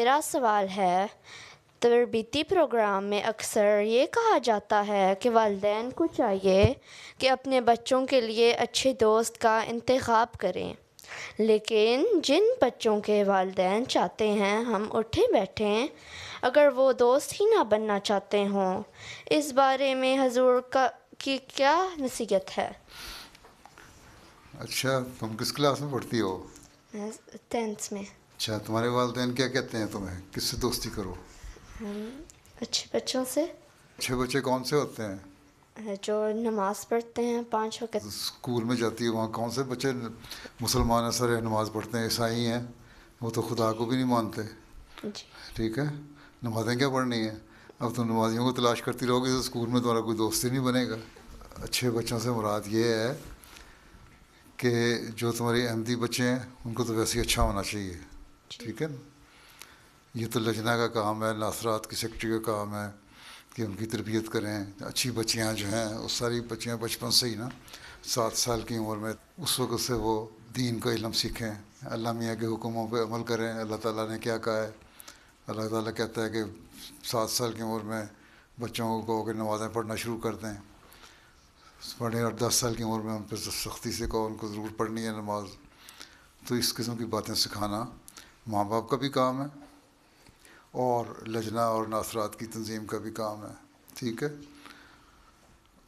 میرا سوال ہے، تربیتی پروگرام میں اکثر یہ کہا جاتا ہے کہ والدین کو چاہیے کہ اپنے بچوں کے لیے اچھے دوست کا انتخاب کریں، لیکن جن بچوں کے والدین چاہتے ہیں ہم اٹھیں بیٹھیں، اگر وہ دوست ہی نہ بننا چاہتے ہوں، اس بارے میں حضور کی کیا نصیحت ہے؟ اچھا، تم کس کلاس میں پڑھتی ہو؟ 10th میں۔ اچھا، تمہارے والدین کیا کہتے ہیں تمہیں کس سے دوستی کرو؟ اچھے بچوں سے، اچھے بچے کون سے ہوتے ہیں؟ جو نماز پڑھتے ہیں 5 وقت۔ اسکول میں جاتی ہے وہاں کون سے بچے مسلمان ہیں، سارے نماز پڑھتے ہیں، عیسائی ہیں، وہ تو خدا کو بھی نہیں مانتے؟ جی۔ ٹھیک ہے، نمازیں کیا پڑھنی ہیں؟ اب تم نمازیوں کو تلاش کرتی رہو گی تو اسکول میں تمہارا کوئی دوست ہی نہیں بنے گا۔ اچھے بچوں سے مراد یہ ہے کہ جو تمہارے احمدی بچے ہیں ان کو تو ویسے ہی اچھا ہونا چاہیے، ٹھیک ہے نا؟ یہ تو لجنہ کا کام ہے، ناصرات کی سیکرٹری کا کام ہے کہ ان کی تربیت کریں۔ اچھی بچیاں جو ہیں وہ ساری بچیاں بچپن سے ہی نا 7 سال کی عمر میں اس وقت سے وہ دین کا علم سیکھیں، اللہ میاں کے حکموں پہ عمل کریں۔ اللہ تعالیٰ نے کیا کہا ہے؟ اللہ تعالیٰ کہتا ہے کہ 7 سال کی عمر میں بچوں کو کہو کہ نمازیں پڑھنا شروع کر دیں، پڑھیں، اور 10 سال کی عمر میں ان پہ سختی سے کہو ان کو ضرور پڑھنی ہے نماز۔ تو اس قسم کی باتیں سکھانا ماں باپ کا بھی کام ہے اور لجنہ اور ناصرات کی تنظیم کا بھی کام ہے، ٹھیک ہے؟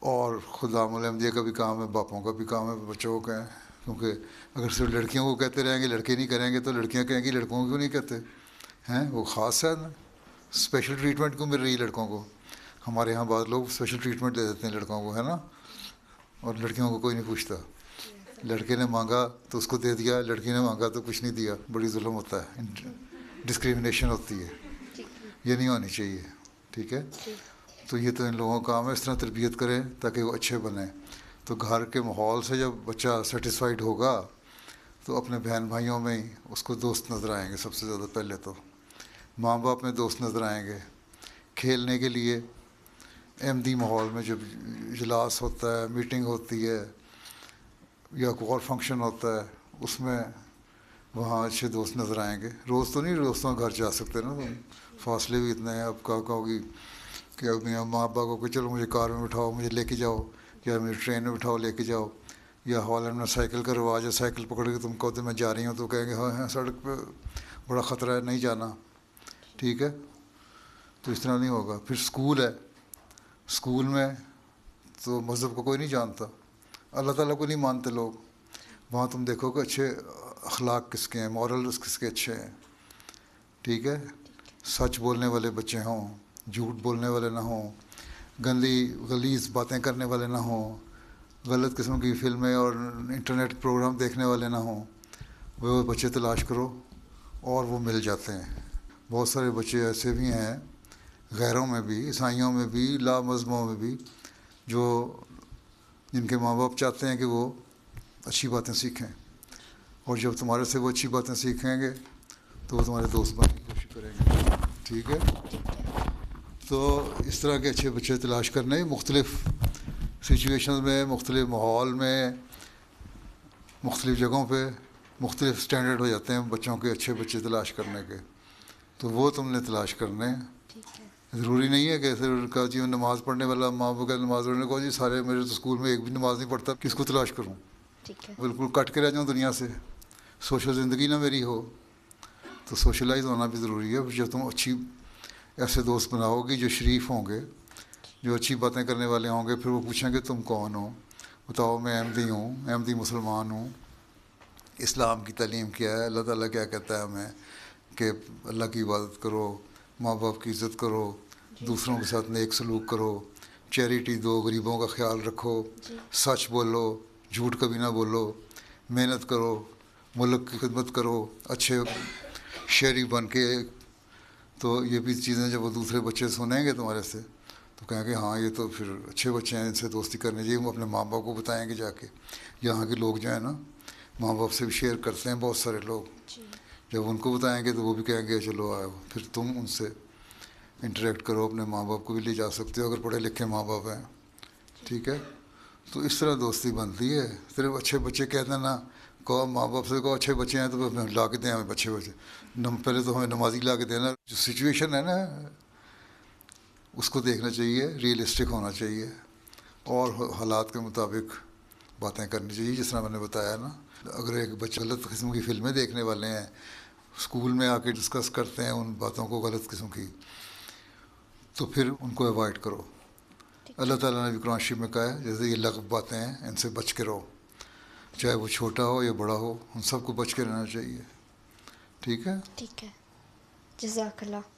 اور خدام الحمدیہ کا بھی کام ہے، باپوں کا بھی کام ہے بچوں کو کہیں، کیونکہ اگر صرف لڑکیوں کو کہتے رہیں گے لڑکے نہیں کریں گے تو لڑکیاں کہیں گی لڑکوں کو کیوں نہیں کہتے ہیں؟ وہ خاص ہے نا، اسپیشل ٹریٹمنٹ کیوں مل رہی ہے لڑکوں کو؟ ہمارے یہاں بعض لوگ اسپیشل ٹریٹمنٹ دے دیتے ہیں لڑکوں کو، ہے نا، اور لڑکیوں کو کوئی نہیں پوچھتا۔ لڑکے نے مانگا تو اس کو دے دیا، لڑکی نے مانگا تو کچھ نہیں دیا، بڑی ظلم ہوتا ہے، ڈسکریمنیشن ہوتی ہے، یہ نہیں ہونی چاہیے، ٹھیک ہے؟ تو یہ تو ان لوگوں کا کام ہے، اس طرح تربیت کریں تاکہ وہ اچھے بنیں۔ تو گھر کے ماحول سے جب بچہ سیٹسفائیڈ ہوگا تو اپنے بہن بھائیوں میں ہی اس کو دوست نظر آئیں گے۔ سب سے زیادہ پہلے تو ماں باپ میں دوست نظر آئیں گے، کھیلنے کے لیے احمدی ماحول میں جب اجلاس ہوتا ہے، میٹنگ ہوتی ہے یا کوئی اور فنکشن ہوتا ہے اس میں وہاں اچھے دوست نظر آئیں گے۔ روز تو نہیں دوستوں کے گھر جا سکتے نا، تم فاصلے بھی اتنے ہیں، اب کہو گی کہ اب ماں ابا کو کہ چلو مجھے کار میں بٹھاؤ مجھے لے کے جاؤ، یا مجھے ٹرین میں بٹھاؤ لے کے جاؤ، یا ہالینڈ میں سائیکل کا رواج ہے، سائیکل پکڑ کے تم کہو تو میں جا رہی ہوں تو کہیں گے ہاں ہاں سڑک پہ بڑا خطرہ ہے نہیں جانا، ٹھیک ہے؟ تو اس طرح نہیں ہوگا۔ پھر اسکول ہے، اسکول میں تو مذہب کو کوئی نہیں جانتا، اللہ تعالیٰ کو نہیں مانتے لوگ، وہاں تم دیکھو کہ اچھے اخلاق کس کے ہیں، مورلز کس کے اچھے ہیں، ٹھیک ہے؟ سچ بولنے والے بچے ہوں، جھوٹ بولنے والے نہ ہوں، گندی غلیظ باتیں کرنے والے نہ ہوں، غلط قسم کی فلمیں اور انٹرنیٹ پروگرام دیکھنے والے نہ ہوں، وہ بچے تلاش کرو اور وہ مل جاتے ہیں۔ بہت سارے بچے ایسے بھی ہیں غیروں میں بھی، عیسائیوں میں بھی، لا مذہبوں میں بھی، جو جن کے ماں باپ چاہتے ہیں کہ وہ اچھی باتیں سیکھیں، اور جب تمہارے سے وہ اچھی باتیں سیکھیں گے تو وہ تمہارے دوست بننے کی کوشش کریں گے، ٹھیک ہے؟ تو اس طرح کے اچھے بچے تلاش کرنے مختلف سچویشنز میں، مختلف ماحول میں، مختلف جگہوں پہ مختلف سٹینڈرڈ ہو جاتے ہیں بچوں کے، اچھے بچے تلاش کرنے کے، تو وہ تم نے تلاش کرنے ہیں۔ ضروری نہیں ہے کہ صرف کہا جی نماز پڑھنے والا ماں باپ کا نماز پڑھنے کو جی سارے میرے تو اسکول میں ایک بھی نماز نہیں پڑھتا، کس کو تلاش کروں؟ بالکل کٹ کے رہ جاؤں دنیا سے، سوشل زندگی نہ میری ہو، تو سوشلائز ہونا بھی ضروری ہے۔ جب تم اچھی ایسے دوست بناؤ گی جو شریف ہوں گے، جو اچھی باتیں کرنے والے ہوں گے، پھر وہ پوچھیں گے تم کون ہو؟ بتاؤ میں احمدی ہوں، احمدی مسلمان ہوں۔ اسلام کی تعلیم کیا ہے؟ اللہ تعالیٰ کیا کہتا ہے ہمیں کہ اللہ کی عبادت کرو، ماں باپ کی عزت کرو، دوسروں کے ساتھ نیک سلوک کرو، چیریٹی دو، غریبوں کا خیال رکھو، سچ بولو، جھوٹ کبھی نہ بولو، محنت کرو، ملک کی خدمت کرو، اچھے شہری بن کے۔ تو یہ بھی چیزیں جب وہ دوسرے بچے سنیں گے تمہارے سے تو کہیں گے ہاں یہ تو پھر اچھے بچے ہیں، ان سے دوستی کرنی چاہیے۔ وہ اپنے ماں باپ کو بتائیں گے جا کے۔ یہاں کے لوگ جو ہیں نا ماں باپ سے بھی شیئر کرتے ہیں بہت سارے لوگ، جب ان کو بتائیں گے تو وہ بھی کہیں گے چلو آؤ، پھر تم ان سے انٹریکٹ کرو، اپنے ماں باپ کو بھی لے جا سکتے ہو اگر پڑھے لکھے ماں باپ ہیں، ٹھیک ہے؟ تو اس طرح دوستی بنتی ہے۔ صرف اچھے بچے کہہ دینا کہو ماں باپ سے کہو اچھے بچے ہیں تو ہمیں لا کے دیں ہمیں اچھے بچے. پہلے تو ہمیں نمازی لا کے دینا. جو سچویشن ہے نا اس کو دیکھنا چاہیے, ریئلسٹک ہونا چاہیے اور حالات کے مطابق باتیں کرنی چاہیے. جس طرح میں نے بتایا نا, اگر ایک بچہ غلط قسم کی فلمیں دیکھنے والے ہیں, اسکول میں آ کے ڈسکس کرتے ہیں ان باتوں کو غلط قسم کی, تو پھر ان کو اوائڈ کرو. اللہ تعالیٰ نے بھی قرآن شریف میں کہا ہے جیسے یہ لغو باتیں ہیں ان سے بچ کے رہو, چاہے وہ چھوٹا ہو یا بڑا ہو, ان سب کو بچ کے رہنا چاہیے. ٹھیک ہے. ٹھیک ہے, جزاک اللہ.